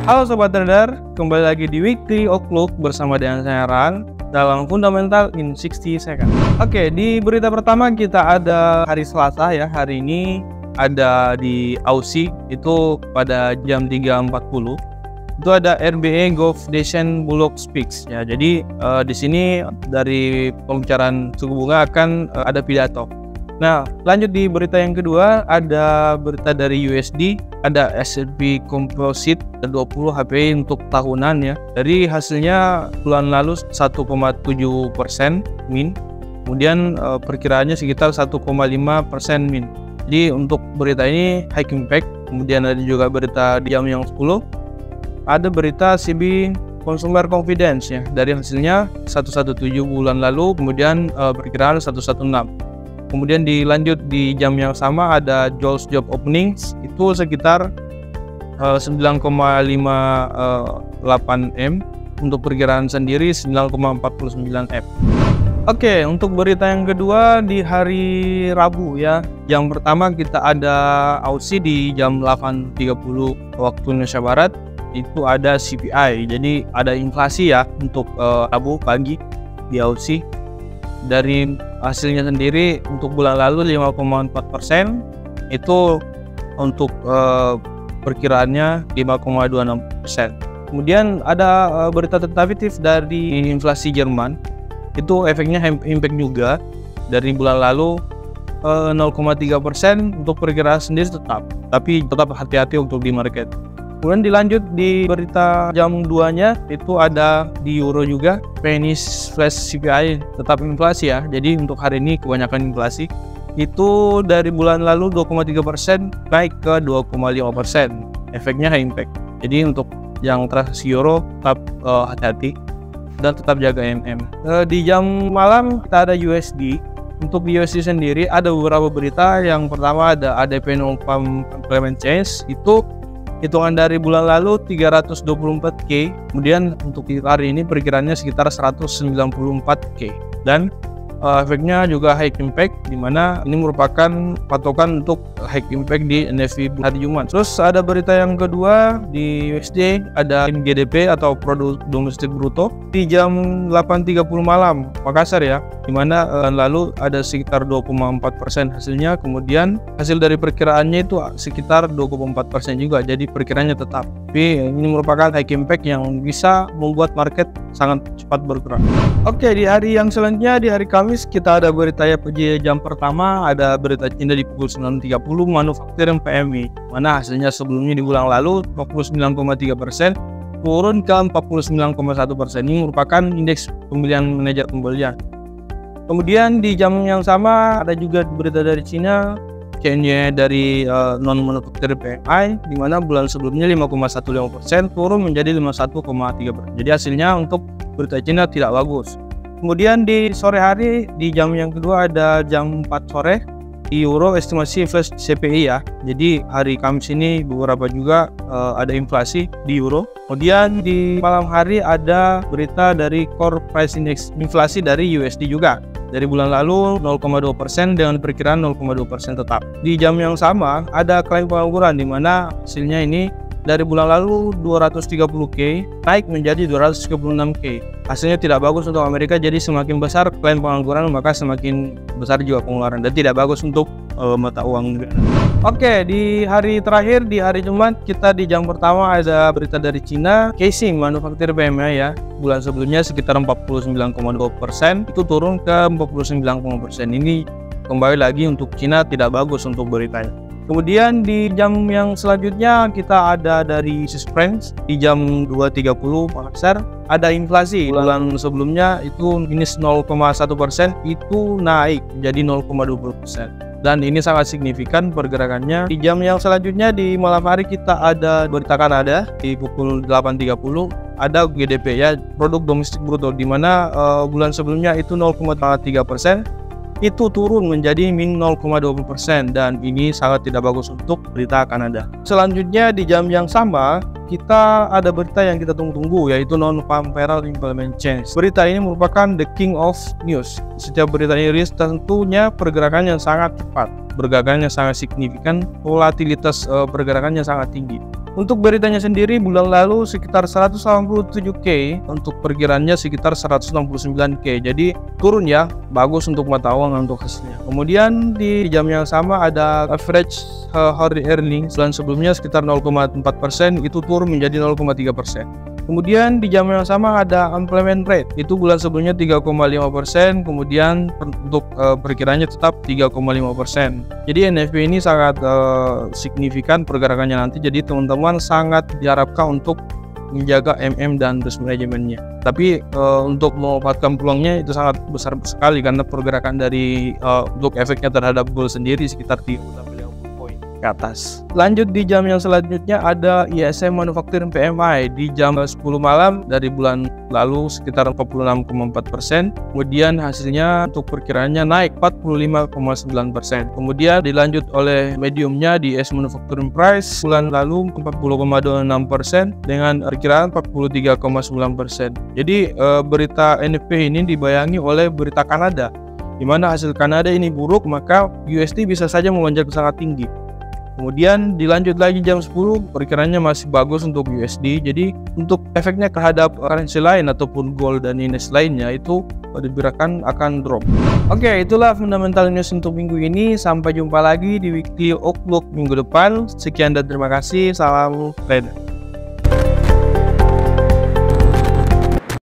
Halo Sobat Trader, kembali lagi di Weekly Outlook bersama dengan saya Ran dalam Fundamental in 60 Seconds. Oke, di berita pertama kita ada hari Selasa ya. Hari ini ada di Aussie itu pada jam 3.40. Itu ada RBA Gulf Nation Bullock Speaks ya. Jadi di sini dari pembicaraan suku bunga akan ada pidato. Nah, lanjut di berita yang kedua, ada berita dari USD, ada S&P Composite 20 HPI untuk tahunan ya. Dari hasilnya bulan lalu 1,7% min, kemudian perkiraannya sekitar 1,5% min. Jadi untuk berita ini high impact. Kemudian ada juga berita di jam yang 10, ada berita CB Consumer Confidence ya. Dari hasilnya 117 bulan lalu, kemudian perkiraan 116. Kemudian dilanjut di jam yang sama ada JOLTS Job Openings itu sekitar 9,58 M, untuk perkiraan sendiri 9,49 M. Oke, untuk berita yang kedua di hari Rabu ya. Yang pertama kita ada Aussie di jam 8.30 waktu Indonesia Barat, itu ada CPI. Jadi ada inflasi ya untuk Rabu pagi di Aussie. Dari hasilnya sendiri untuk bulan lalu 5,4%, itu untuk perkiraannya 5,26%. Kemudian ada berita tentatif dari inflasi Jerman, itu efeknya impact juga. Dari bulan lalu 0,3%, untuk perkiraan sendiri tetap, tapi tetap hati-hati untuk di market. Kemudian dilanjut di berita jam 2-nya itu ada di Euro juga, Finnish Flash CPI tetap inflasi ya. Jadi untuk hari ini kebanyakan inflasi. Itu dari bulan lalu 2,3% naik ke 2,5%. Efeknya high impact. Jadi untuk yang transaksi Euro tetap hati-hati dan tetap jaga MM. Di jam malam kita ada USD. Untuk di USD sendiri ada beberapa berita. Yang pertama ada ADP Non-Farm Employment Change, itu hitungan dari bulan lalu 324K, kemudian untuk hari ini perkiraannya sekitar 194K, dan efeknya juga high impact, dimana ini merupakan patokan untuk high impact di NFP hari Jumat. Terus ada berita yang kedua di USD, ada GDP atau Produk Domestik Bruto di jam 8.30 malam Makassar ya, dimana lalu ada sekitar 2,4% hasilnya, kemudian hasil dari perkiraannya itu sekitar 2,4% juga, jadi perkiraannya tetap. Tapi ini merupakan high impact yang bisa membuat market sangat cepat bergerak. Oke, di hari yang selanjutnya di hari Kamis kita ada berita ya. Jam pertama ada berita Cina di pukul 9.30 manufacturing PMI, mana hasilnya sebelumnya di bulan lalu 49,3%, turun ke 49,1%. Ini merupakan indeks pembelian manajer pembelian. Kemudian di jam yang sama ada juga berita dari Cina, change dari non manufacturing PMI, di mana bulan sebelumnya 5,15%, turun menjadi 51,3%. Jadi hasilnya untuk berita Cina tidak bagus. Kemudian di sore hari di jam yang kedua ada jam 4 sore di Euro estimasi flash CPI ya. Jadi hari Kamis ini beberapa juga ada inflasi di Euro. Kemudian di malam hari ada berita dari Core Price Index inflasi dari USD juga. Dari bulan lalu 0,2% dengan perkiraan 0,2% tetap. Di jam yang sama ada klaim pengangguran, di mana hasilnya ini dari bulan lalu 230K naik menjadi 236K. Hasilnya tidak bagus untuk Amerika, jadi semakin besar klaim pengangguran maka semakin besar juga pengeluaran, dan tidak bagus untuk mata uang negara. Oke, di hari terakhir di hari Jumat kita di jam pertama ada berita dari Cina, casing manufaktur PMI ya. Bulan sebelumnya sekitar 49,2%, itu turun ke 49,%. Ini kembali lagi untuk Cina tidak bagus untuk beritanya. Kemudian di jam yang selanjutnya kita ada dari Swiss francs di jam 2.30 Makassar, ada inflasi. Bulan sebelumnya itu minus 0,1%, itu naik menjadi 0,20%. Dan ini sangat signifikan pergerakannya. Di jam yang selanjutnya di malam hari kita ada berita Kanada di pukul 8.30, ada GDP ya, Produk Domestik Bruto, di mana bulan sebelumnya itu 0,3%. Itu turun menjadi min 0,20%, dan ini sangat tidak bagus untuk berita Kanada. Selanjutnya di jam yang sama kita ada berita yang kita tunggu-tunggu, yaitu non-farm payroll employment change. Berita ini merupakan the king of news. Setiap berita ini rilis tentunya pergerakannya sangat cepat, pergerakannya sangat signifikan, volatilitas pergerakannya sangat tinggi. Untuk beritanya sendiri bulan lalu sekitar 187K, untuk perkiraannya sekitar 169K. Jadi turun ya, bagus untuk mata uang untuk hasilnya. Kemudian di jam yang sama ada average hourly earnings bulan sebelumnya sekitar 0,4%, itu turun menjadi 0,3%. Kemudian di jam yang sama ada employment rate, itu bulan sebelumnya 3,5%, kemudian untuk perkiranya tetap 3,5%. Jadi NFP ini sangat signifikan pergerakannya nanti, jadi teman-teman sangat diharapkan untuk menjaga dan risk manajemennya. Tapi untuk memanfaatkan peluangnya itu sangat besar sekali, karena pergerakan dari untuk efeknya terhadap gold sendiri sekitar 30-50 poin ke atas. Lanjut di jam yang selanjutnya ada ISM Manufacturing PMI di jam 10 malam dari bulan lalu sekitar 46,4%. Kemudian hasilnya untuk perkiraannya naik 45,9%. Kemudian dilanjut oleh mediumnya di ISM Manufacturing Price bulan lalu 40,26% dengan perkiraan 43,9%. Jadi berita NFP ini dibayangi oleh berita Kanada, di mana hasil Kanada ini buruk, maka USD bisa saja melonjak sangat tinggi. Kemudian dilanjut lagi jam 10, perkiraannya masih bagus untuk USD. Jadi untuk efeknya terhadap currency lain ataupun gold dan index lainnya itu diperkirakan akan drop. Oke, itulah fundamental news untuk minggu ini. Sampai jumpa lagi di weekly outlook minggu depan. Sekian dan terima kasih. Salam trader.